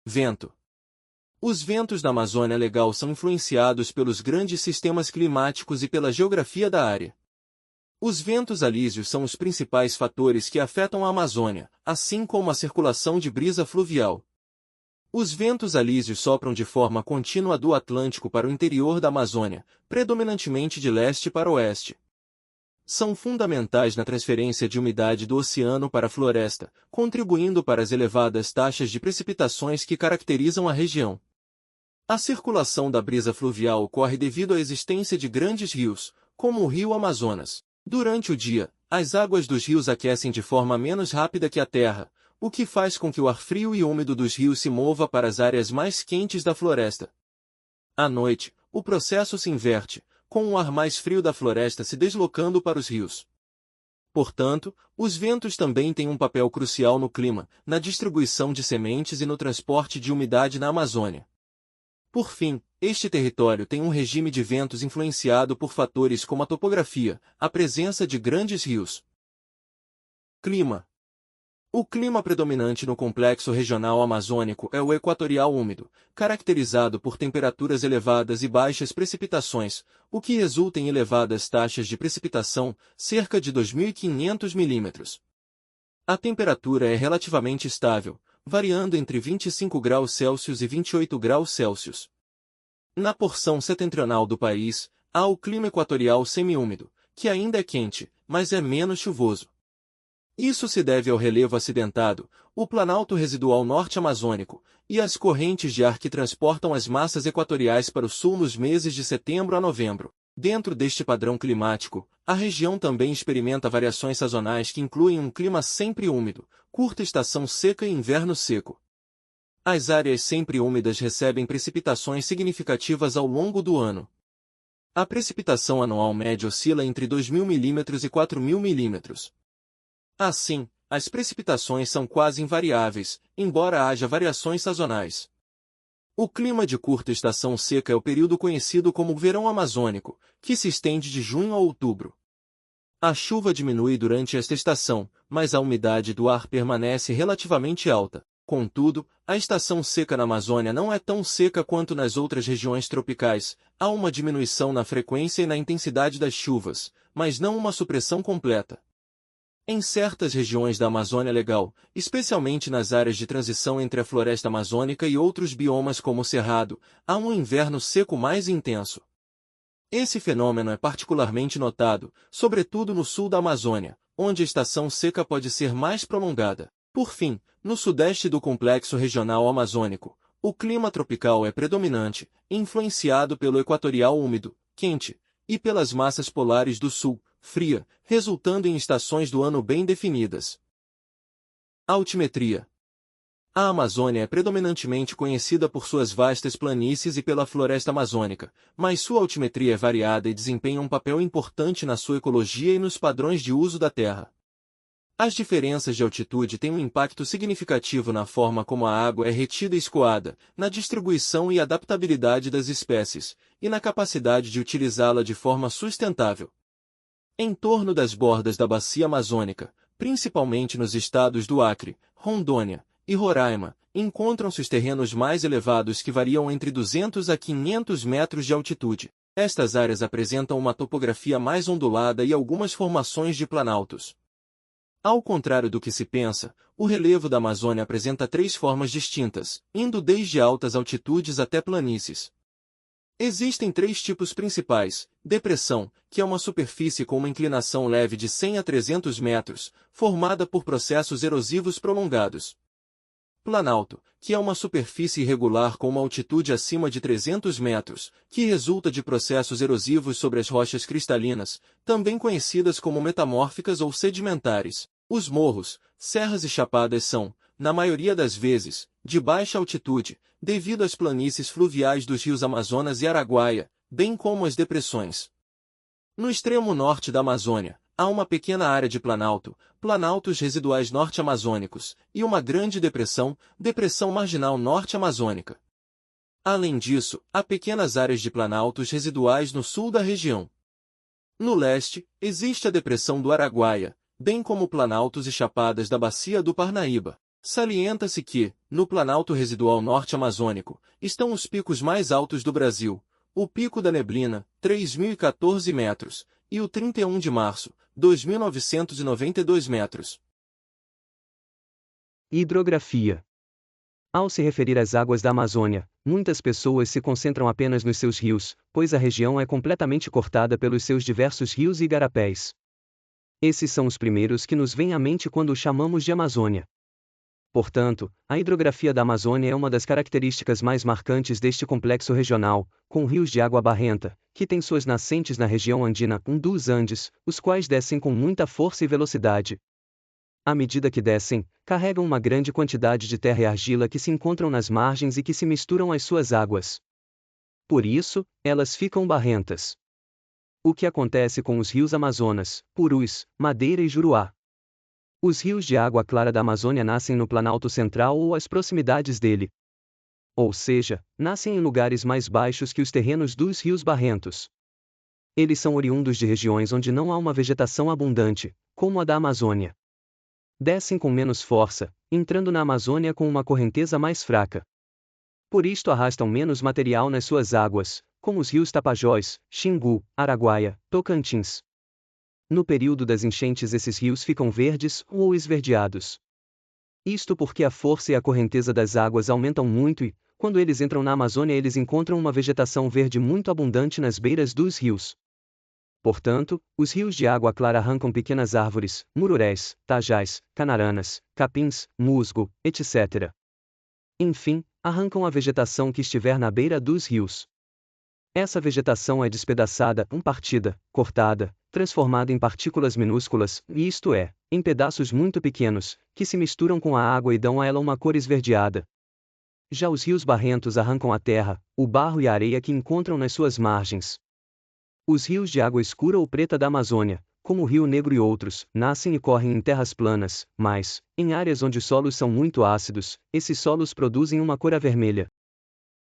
Vento. Os ventos da Amazônia Legal são influenciados pelos grandes sistemas climáticos e pela geografia da área. Os ventos alísios são os principais fatores que afetam a Amazônia, assim como a circulação de brisa fluvial. Os ventos alísios sopram de forma contínua do Atlântico para o interior da Amazônia, predominantemente de leste para oeste. São fundamentais na transferência de umidade do oceano para a floresta, contribuindo para as elevadas taxas de precipitações que caracterizam a região. A circulação da brisa fluvial ocorre devido à existência de grandes rios, como o rio Amazonas. Durante o dia, as águas dos rios aquecem de forma menos rápida que a terra, o que faz com que o ar frio e úmido dos rios se mova para as áreas mais quentes da floresta. À noite, o processo se inverte, com o ar mais frio da floresta se deslocando para os rios. Portanto, os ventos também têm um papel crucial no clima, na distribuição de sementes e no transporte de umidade na Amazônia. Por fim, este território tem um regime de ventos influenciado por fatores como a topografia, a presença de grandes rios. Clima. O clima predominante no complexo regional amazônico é o equatorial úmido, caracterizado por temperaturas elevadas e baixas precipitações, o que resulta em elevadas taxas de precipitação, cerca de 2.500 milímetros. A temperatura é relativamente estável, variando entre 25 graus Celsius e 28 graus Celsius. Na porção setentrional do país, há o clima equatorial semiúmido, que ainda é quente, mas é menos chuvoso. Isso se deve ao relevo acidentado, o planalto residual norte-amazônico, e às correntes de ar que transportam as massas equatoriais para o sul nos meses de setembro a novembro. Dentro deste padrão climático, a região também experimenta variações sazonais que incluem um clima sempre úmido, curta estação seca e inverno seco. As áreas sempre úmidas recebem precipitações significativas ao longo do ano. A precipitação anual média oscila entre 2.000 milímetros e 4.000 milímetros. Assim, as precipitações são quase invariáveis, embora haja variações sazonais. O clima de curta estação seca é o período conhecido como verão amazônico, que se estende de junho a outubro. A chuva diminui durante esta estação, mas a umidade do ar permanece relativamente alta. Contudo, a estação seca na Amazônia não é tão seca quanto nas outras regiões tropicais. Há uma diminuição na frequência e na intensidade das chuvas, mas não uma supressão completa. Em certas regiões da Amazônia Legal, especialmente nas áreas de transição entre a floresta amazônica e outros biomas como o Cerrado, há um inverno seco mais intenso. Esse fenômeno é particularmente notado, sobretudo no sul da Amazônia, onde a estação seca pode ser mais prolongada. Por fim, no sudeste do complexo regional amazônico, o clima tropical é predominante, influenciado pelo equatorial úmido, quente, e pelas massas polares do sul, fria, resultando em estações do ano bem definidas. Altimetria. A Amazônia é predominantemente conhecida por suas vastas planícies e pela floresta amazônica, mas sua altimetria é variada e desempenha um papel importante na sua ecologia e nos padrões de uso da terra. As diferenças de altitude têm um impacto significativo na forma como a água é retida e escoada, na distribuição e adaptabilidade das espécies, e na capacidade de utilizá-la de forma sustentável. Em torno das bordas da bacia amazônica, principalmente nos estados do Acre, Rondônia e Roraima, encontram-se os terrenos mais elevados que variam entre 200 a 500 metros de altitude. Estas áreas apresentam uma topografia mais ondulada e algumas formações de planaltos. Ao contrário do que se pensa, o relevo da Amazônia apresenta três formas distintas, indo desde altas altitudes até planícies. Existem três tipos principais: depressão, que é uma superfície com uma inclinação leve de 100 a 300 metros, formada por processos erosivos prolongados. Planalto, que é uma superfície irregular com uma altitude acima de 300 metros, que resulta de processos erosivos sobre as rochas cristalinas, também conhecidas como metamórficas ou sedimentares. Os morros, serras e chapadas são, na maioria das vezes, de baixa altitude, devido às planícies fluviais dos rios Amazonas e Araguaia, bem como as depressões. No extremo norte da Amazônia, há uma pequena área de planalto, planaltos residuais norte-amazônicos, e uma grande depressão, depressão marginal norte-amazônica. Além disso, há pequenas áreas de planaltos residuais no sul da região. No leste, existe a depressão do Araguaia, bem como planaltos e chapadas da bacia do Parnaíba. Salienta-se que, no Planalto Residual Norte Amazônico, estão os picos mais altos do Brasil, o Pico da Neblina, 3.014 metros, e o 31 de março, 2.992 metros. Hidrografia. Ao se referir às águas da Amazônia, muitas pessoas se concentram apenas nos seus rios, pois a região é completamente cortada pelos seus diversos rios e igarapés. Esses são os primeiros que nos vêm à mente quando o chamamos de Amazônia. Portanto, a hidrografia da Amazônia é uma das características mais marcantes deste complexo regional, com rios de água barrenta, que têm suas nascentes na região andina dos Andes, os quais descem com muita força e velocidade. À medida que descem, carregam uma grande quantidade de terra e argila que se encontram nas margens e que se misturam às suas águas. Por isso, elas ficam barrentas. O que acontece com os rios Amazonas, Purus, Madeira e Juruá? Os rios de água clara da Amazônia nascem no Planalto Central ou às proximidades dele. Ou seja, nascem em lugares mais baixos que os terrenos dos rios barrentos. Eles são oriundos de regiões onde não há uma vegetação abundante, como a da Amazônia. Descem com menos força, entrando na Amazônia com uma correnteza mais fraca. Por isto arrastam menos material nas suas águas, como os rios Tapajós, Xingu, Araguaia, Tocantins. No período das enchentes esses rios ficam verdes ou esverdeados. Isto porque a força e a correnteza das águas aumentam muito e, quando eles entram na Amazônia eles encontram uma vegetação verde muito abundante nas beiras dos rios. Portanto, os rios de água clara arrancam pequenas árvores, mururés, tajás, canaranas, capins, musgo, etc. Enfim, arrancam a vegetação que estiver na beira dos rios. Essa vegetação é despedaçada, partida, cortada, transformada em partículas minúsculas, isto é, em pedaços muito pequenos, que se misturam com a água e dão a ela uma cor esverdeada. Já os rios barrentos arrancam a terra, o barro e a areia que encontram nas suas margens. Os rios de água escura ou preta da Amazônia, como o Rio Negro e outros, nascem e correm em terras planas, mas, em áreas onde os solos são muito ácidos, esses solos produzem uma cor avermelha.